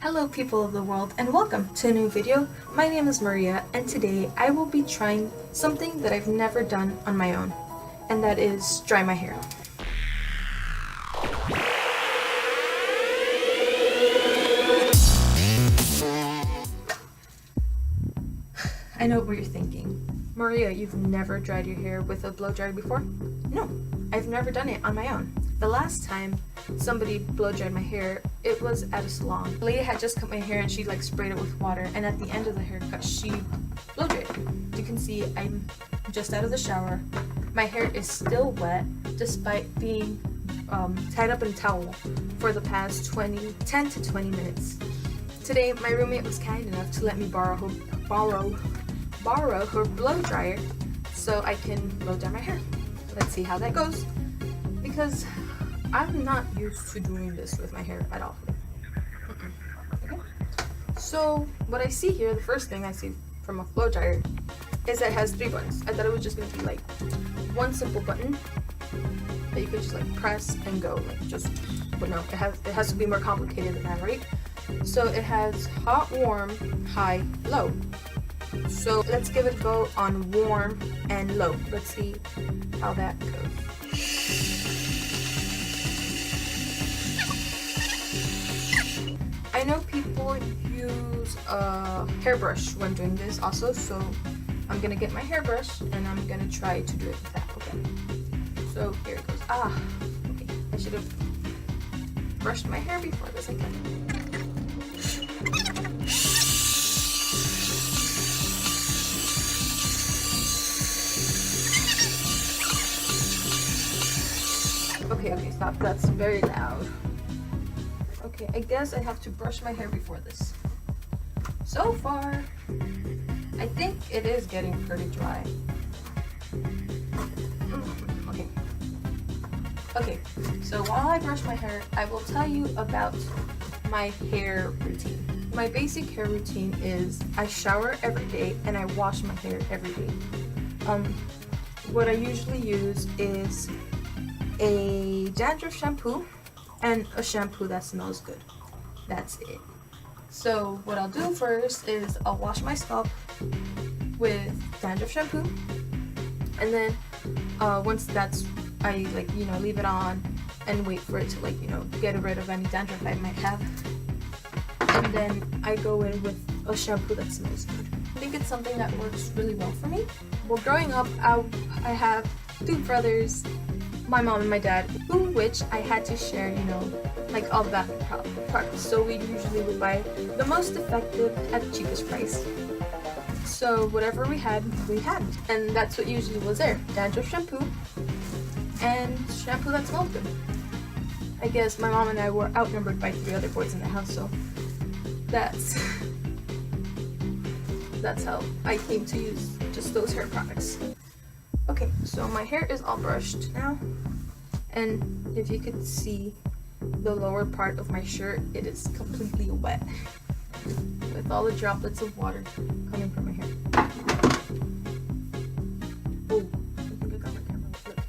Hello people of the world and welcome to a new video. My name is Maria and today I will be trying something that I've never done on my own, and that is dry my hair. I know what you're thinking. Maria, you've never dried your hair with a blow dryer before? No, I've never done it on my own. The last time somebody blow dried my hair, it was at a salon. The lady had just cut my hair and she sprayed it with water, and at the end of the haircut she blow dried. You can see I'm just out of the shower. My hair is still wet despite being tied up in a towel for the past 10 to 20 minutes. Today my roommate was kind enough to let me borrow her blow dryer so I can blow dry my hair. Let's see how that goes, because I'm not used to doing this with my hair at all. Okay. So what I see here, the first thing I see from a blow dryer is that it has 3 buttons. I thought it was just going to be like one simple button that you could just like press and go, but no, it has to be more complicated than that, right? So it has hot, warm, high, low. So let's give it a go on warm and low. Let's see how that goes. I know people use a hairbrush when doing this also, so I'm gonna get my hairbrush and I'm gonna try to do it with that. Okay, so here it goes. Okay, I should have brushed my hair before this. Okay, stop. That's very loud. Okay, I guess I have to brush my hair before this. So far, I think it is getting pretty dry. Okay, so while I brush my hair, I will tell you about my hair routine. My basic hair routine is I shower every day and I wash my hair every day. What I usually use is a dandruff shampoo and a shampoo that smells good. That's it. So what I'll do first is I'll wash my scalp with dandruff shampoo, and then once that's, I leave it on and wait for it to get rid of any dandruff I might have, and then I go in with a shampoo that smells good. I think it's something that works really well for me. Well, growing up, I have 2 brothers, my mom and my dad, which I had to share, all the bathroom products. So we usually would buy the most effective at the cheapest price. So whatever we had, and that's what usually was there: dandruff shampoo and shampoo that smelled good. I guess my mom and I were outnumbered by 3 other boys in the house, so that's how I came to use just those hair products. Okay, so my hair is all brushed now, and if you could see the lower part of my shirt, it is completely wet with all the droplets of water coming from my hair. Oh, I think I got my camera flipped.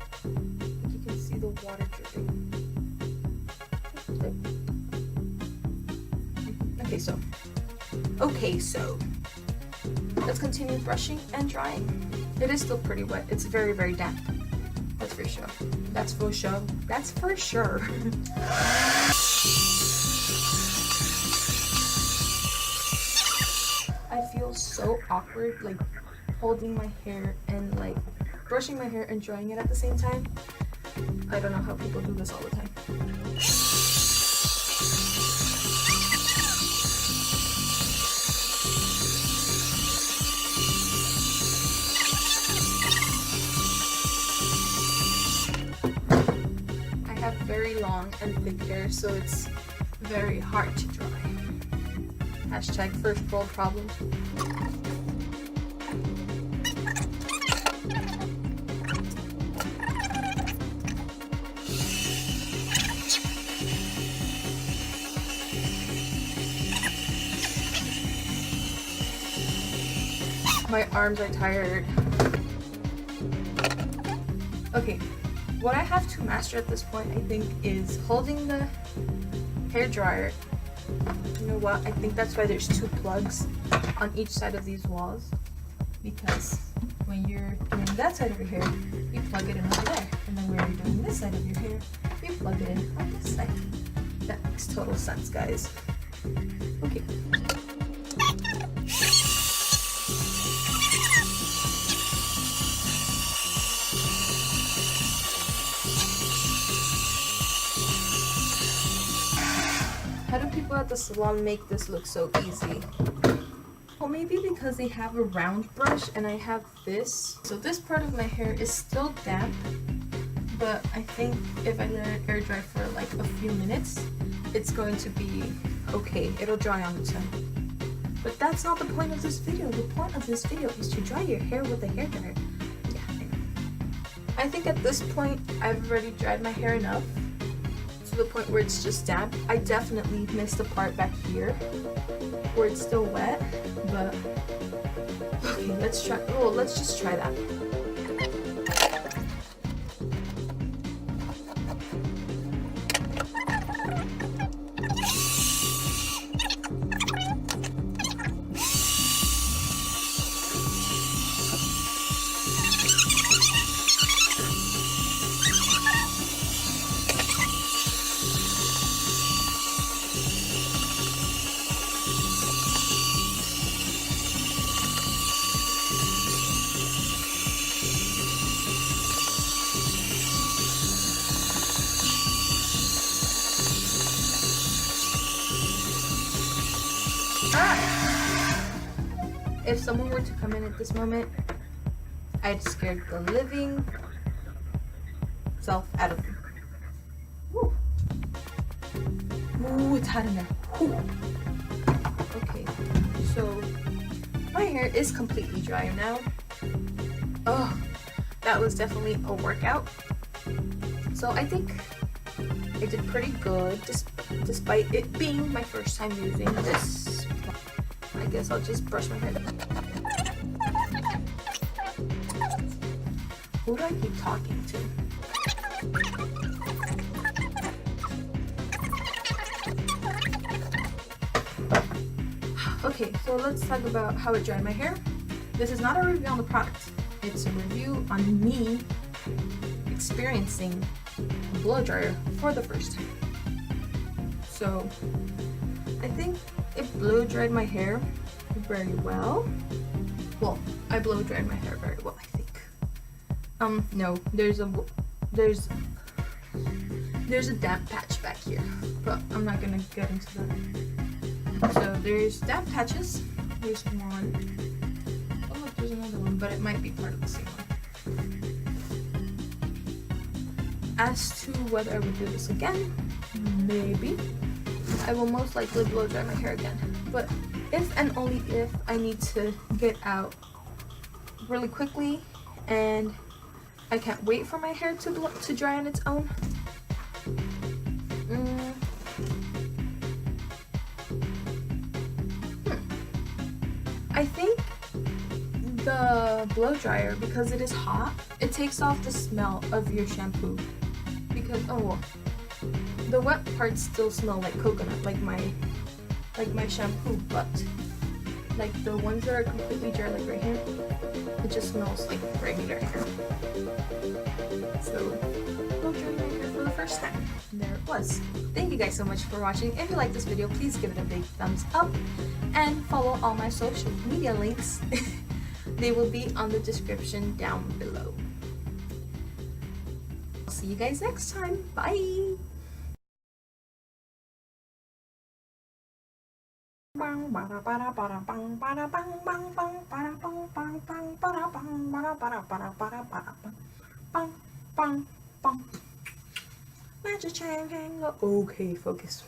You can see the water dripping. Okay, so let's continue brushing and drying. It is still pretty wet. It's very, very damp. That's for sure. That's for sure. That's for sure. I feel so awkward, holding my hair and brushing my hair and drying it at the same time. I don't know how people do this all the time. Very long and thick hair, so it's very hard to dry. Hashtag first world problem. My arms are tired. Okay. What I have to master at this point, I think, is holding the hair dryer You know what? I think that's why there's 2 plugs on each side of these walls, because when you're doing that side of your hair, you plug it in over there, and then when you're doing this side of your hair, you plug it in on this side. That makes total sense, guys. Okay. How do people at the salon make this look so easy? Well, maybe because they have a round brush and I have this. So this part of my hair is still damp, but I think if I let it air dry for like a few minutes, it's going to be okay. It'll dry on its own. But that's not the point of this video. The point of this video is to dry your hair with a hairdryer. Yeah, I know. I think at this point, I've already dried my hair enough to the point where it's just damp. I definitely missed the part back here where it's still wet, but okay, let's try. Oh, let's just try that. If someone were to come in at this moment, I'd scare the living self out of them. Woo. Ooh, it's hot in there. Woo. Okay, so my hair is completely dry now. Oh, that was definitely a workout. So I think I did pretty good, despite it being my first time using this. I guess I'll just brush my hair. Who do I keep talking to? Okay, so let's talk about how it dried my hair. This is not a review on the product. It's a review on me experiencing a blow dryer for the first time. So I think it blow dried my hair very well. Well, I blow dried my hair very well, I think. No, there's a damp patch back here, but I'm not gonna get into that. So there's damp patches. There's one. Oh look, there's another one, but it might be part of the same one. As to whether I would do this again, maybe. I will most likely blow dry my hair again, but if and only if I need to get out really quickly and I can't wait for my hair to dry on its own. I think the blow dryer, because it is hot, it takes off the smell of your shampoo. Because the wet parts still smell like coconut, like my shampoo, but like the ones that are completely dry, like right here, it just smells like regular hair. So I'll dry my hair for the first time. And there it was. Thank you guys so much for watching. If you like this video, please give it a big thumbs up and follow all my social media links. They will be on the description down below. I'll see you guys next time. Bye! Magic chain. Okay, focus.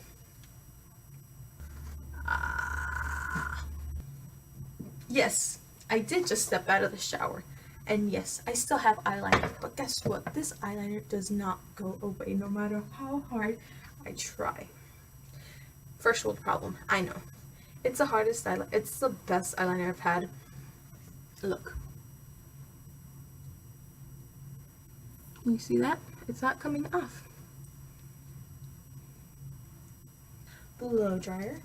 Yes, I did just step out of the shower. And yes, I still have eyeliner, but guess what? This eyeliner does not go away no matter how hard I try. First world problem, I know. It's the hardest eyeliner. It's the best eyeliner I've had. Look. You see that? It's not coming off. blow dryer.